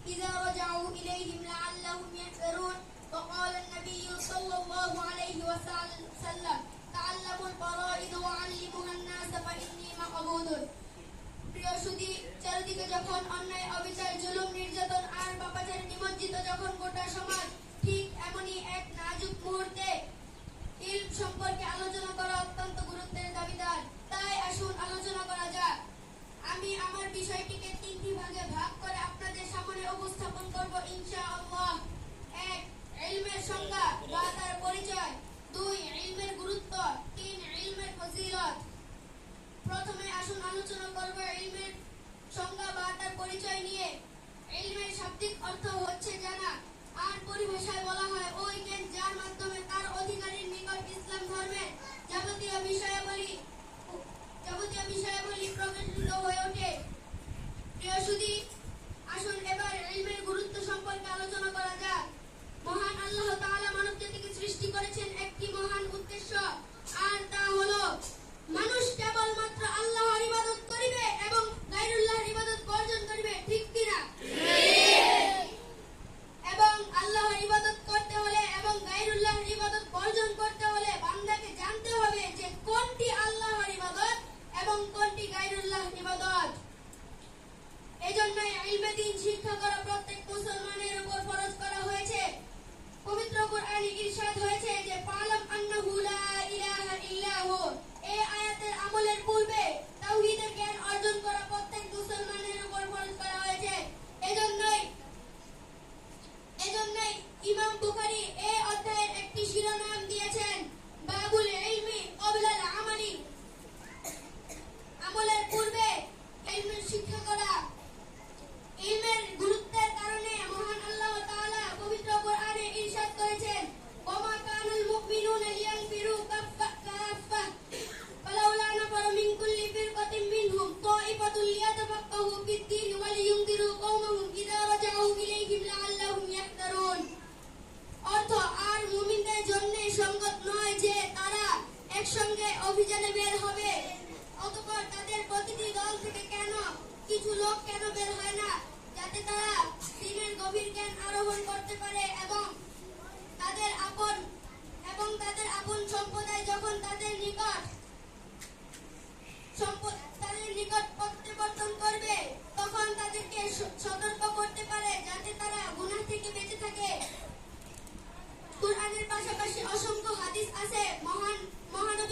إذا رجعوا إليهم لعلهم يحذرون وقال النبي صلى الله عليه وسلم تعلموا الفرائض وعلموها الناس فإني مقبول প্রিয় সুধী, চারিদিকে যখন অন্যায়, অবিচার, জুলুম, নির্যাতন আর পাপাচারে নিমজ্জিত যখন গোটা সমাজ, ঠিক এমনই এক নাজুক মুহূর্তে ইলম সম্পর্কে আলোচনা করা অত্যন্ত গুরুত্বের দাবিদার। তাই আসুন আলোচনা করা যাক। আমি আমার বিষয়টিকে তিনটি ভাগে ভাগ করে আপনাদের সামনে উপস্থাপন করব ইনশাআল্লাহ। 1. ইলমের সংজ্ঞা বা তার পরিচয়। 2. ইলমের গুরুত্ব। 3. ইলমের ফজিলত। প্রথমে আসুন আলোচনা করব ইলমের সংজ্ঞা বা তার পরিচয় নিয়ে। ইলমের শাব্দিক অর্থ হচ্ছে জানা, আর পরিভাষায় বলা হয় ওই জ্ঞান যার মাধ্যমে তার অধিকারীর নিকট ইসলাম ধর্মের যাবতীয় বিষয়াবলী প্রকাশিত হয়ে ওঠে। প্রিয় সুধী, আসুন এবার ইলমের গুরুত্ব সম্পর্কে আলোচনা করা যাক। মহান আল্লাহ তাআলা মানবজাতিকে সৃষ্টি করেছেন একটি মহান উদ্দেশ্য, আর তা হলো মানুষ কেবলমাত্র আল্লাহর ইবাদত করিবে এবং গায়রুল্লাহর ইবাদত বর্জন করিবে। ঠিক কিনা? এবং আল্লাহর ইবাদত করতে হলে এবং গায়রুল্লাহর ইবাদত বর্জন করতে হলে বান্দাকে জানতে হবে যে কোনটি আল্লাহর ইবাদত এবং কোনটি গায়রুল্লাহর ইবাদত। এজন্যই ইলমে দ্বীন শিক্ষা করা প্রত্যেক মুসলমানের উপর ফরজ করা হয়েছে। পবিত্র কোরআনে ইরশাদ হয়েছে যে ফালাম আন্নাহু লা ইলাহা ইল্লাহু। এই আয়াতের আমলের পূর্বে তাওহীদের জ্ঞান অর্জন করা প্রত্যেক মুসলমানের উপর ফরজ করা হয়েছে। এজন্যই ইমাম বুখারী এই অধ্যায়ের একটি শিরোনাম দিয়েছেন বাবুল ইলমি ক্বাবলাল আমালি। আমলের পূর্বে ইলমের শিক্ষা করা। ইলমের গুরুত্বের কারণে মহান আল্লাহ তাআলা পবিত্র কোরআনে ইরশাদ করেছেন ওমা কানাল মুমিনুনা লিয়ানফিরু কাফফা ফালাউলা নাফারা মিন কুল্লি ফিরকাতিন মিনহুম তাইফাতুন লিয়াতাফাক্কাহু ফিদ-দীন ওয়া লিয়ুনযিরু কওমাহুম ইযা রাজাউ ইলাইহিম লাআল্লাহুম ইয়াহতারুন। অর্থ, আর মুমিনদের জন্য সঙ্গত নয় যে তারা একসঙ্গে অভিযানে বের হবে, অতঃপর তাদের প্রতিটি দল থেকে কিছু লোক কেন বের হয় না, যাতে তারা দ্বীনের গভীর জ্ঞান আরোহণ করতে পারে এবং তাদের আপন সম্প্রদায় যখন তাদের নিকট প্রত্যাবর্তন করবে তখন তাদেরকে সতর্ক করতে পারে যাতে তারা গুনাহ থেকে বেঁচে থাকে। কুরআনের পাশাপাশি অসংখ্য হাদিস আছে। মহানবী